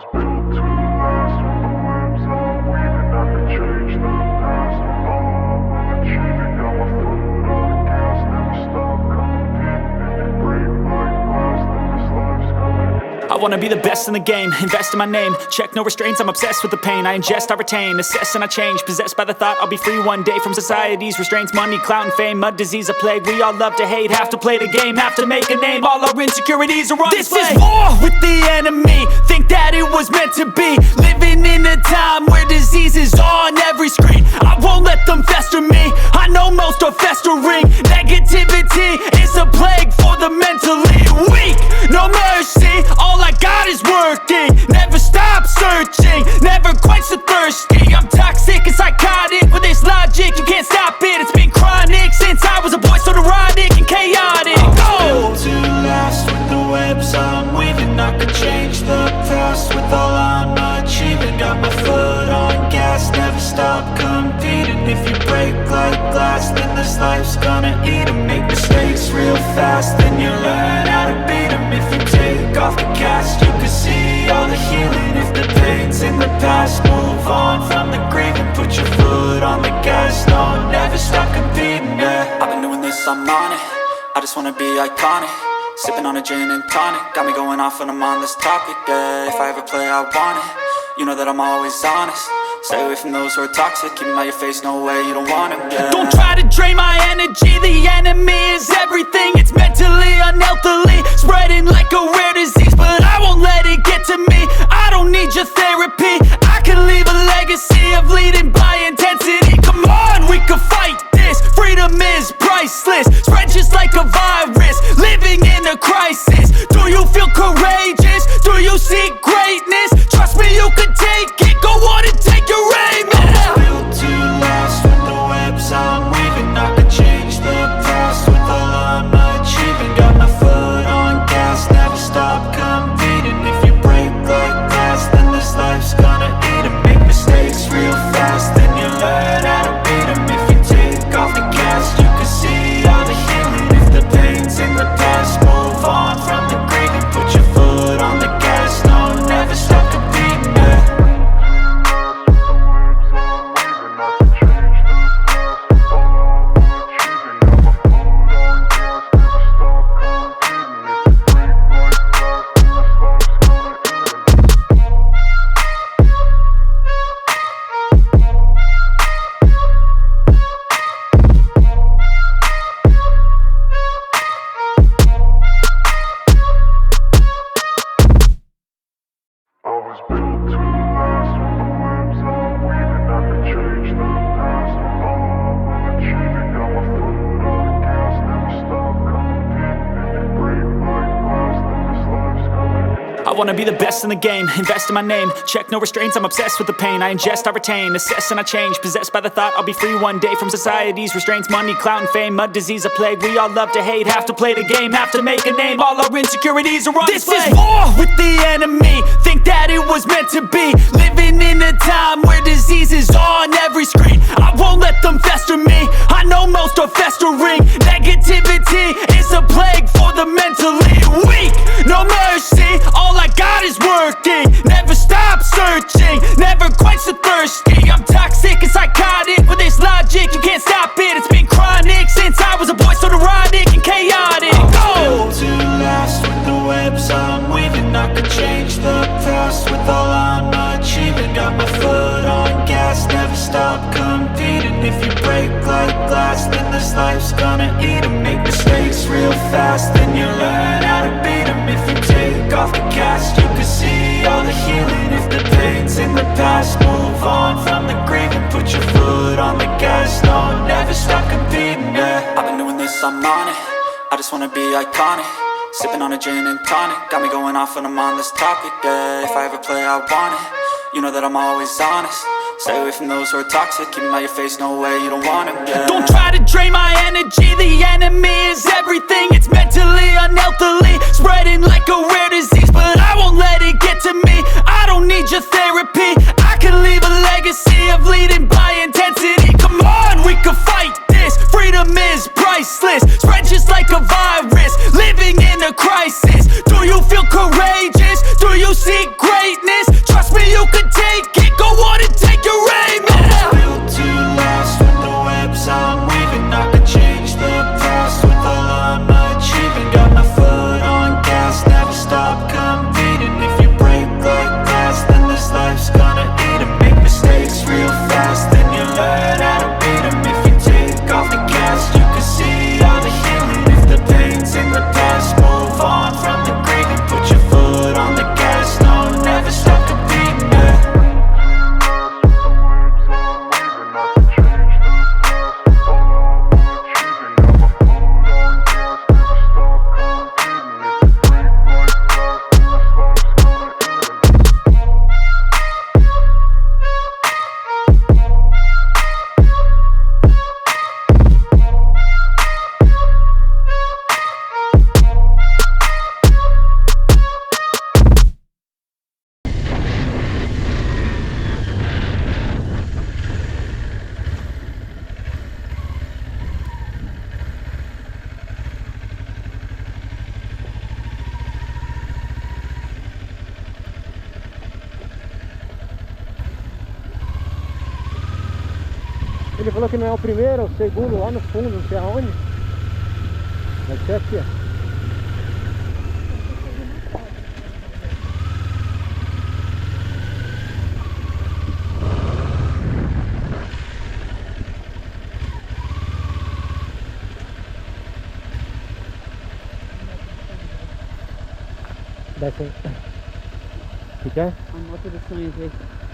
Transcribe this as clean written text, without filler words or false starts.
was built to last. With the webs I'm weaving, I could change the past. With all I'm achieving, got my foot on the gas. Never stop competing. If you break like glass, then this life's gonna end. I wanna be the best in the game, invest in my name. Check no restraints, I'm obsessed with the pain. I ingest, I retain, assess and I change. Possessed by the thought I'll be free one day from society's restraints. Money, clout and fame, mud, disease, a plague. We all love to hate, have to play the game, have to make a name. All our insecurities are on display. This is war with the enemy, think that it was meant to be. Living in a time where disease is on every screen. I won't let them fester me, I know most are festering. Negativity is a plague for the mentally weak. No mercy, all I got is working. Never stop searching, never quench the thirsty. I'm toxic and psychotic, with this logic you can't stop it. It's been chronic since I was a boy, so neurotic and chaotic. Built to last. With the webs I'm weaving, I could change the past. With all I'm achieving, got my foot on gas. Never stop competing. If you break like glass, then this life's gonna eat 'em. Make mistakes real fast, then you learn how to beat 'em. If you take off the cast, you can see all the healing. If the pain's in the past, move on from the grieving. Put your foot on the gas, no, never stop competing, yeah. I've been doing this, I'm on it. I just wanna be iconic. Sipping on a gin and tonic, got me going off when I'm on this topic, yeah. If I ever play, I want it. You know that I'm always honest. Stay away from those who are toxic. Keep them out your face, no way, you don't want them, yeah. Don't try to drain my energy. The enemy is everything. It's mentally, unhealthily, spreading like a rare disease. But I won't let it get to me. I don't need your therapy. I can leave a legacy of leading by intensity. Come on, we can fight this. Freedom is priceless. Spread just like a virus. Living in a crisis. Do you feel courageous? Do you seek greatness? Trust me, you can take it. Go on and take your aim. I was built to last. With the webs I'm weaving, I could change the past. With all I'm achieving, got my foot on gas. Never stop competing. If you break like glass, then this life's gonna eat 'em. Make mistakes real fast, then you learn how to beat 'em. If you take off the cast, you can see all the healing. If the pain's in the past, move on from the grieving. Put your foot on the gas, no, never stop competing, yeah. I was built to last. With the webs I'm weaving, I could change the past. With all I'm achieving, got my foot on the gas. Never stop competing. If you break like glass, then this life's gonna end. I wanna be the best in the game, invest in my name. Check no restraints, I'm obsessed with the pain. I ingest, I retain, assess and I change. Possessed by the thought I'll be free one day from society's restraints. Money, clout and fame, mud, disease, a plague. We all love to hate, have to play the game, have to make a name. All our insecurities are on display. This is war with the enemy, think that it was meant to be. Living in a time where disease is on every screen. I won't let them fester me, I know most are festering. Negativity is a plague for the mentally weak. No mercy, all I got is working. Never stop searching, never quench the thirsty. I'm toxic and psychotic, with this logic you can't stop it. It's been chronic since I was a boy, so neurotic and chaotic. Built to last. With the webs I'm weaving, I could change the past. With all I'm achieving, got my foot on gas. Never stop competing. If you break like glass, then this life's gonna eat 'em. Make mistakes real fast, then you learn how to beat 'em. If you take off the cast, you can see all the healing. If the pain's in the past, move on from the grieving. Put your foot on the gas, no, never stop competing, yeah. I've been doing this, I'm on it. I just wanna be iconic. Sipping on a gin and tonic, got me going off when I'm on this topic, yeah. If I ever play, I want it. You know that I'm always honest. Stay away from those who are toxic. Keep them out your face, no way, you don't want them, yeah. Don't try to drain my energy. The enemy is everything. It's mentally, unhealthily, spreading like a rare disease. But I won't let it get to me. I don't need your therapy. I can leave a legacy of leading by intensity. Come on, we can fight this. Freedom is priceless. Spread just like a virus. Living in a crisis. Do you feel courageous? Do you seek greatness? Ele falou que não é o primeiro, é o segundo, lá no fundo, não sei aonde. Deve ser aqui, ó. Desce aí. O que é? A moto dos sonhos aí.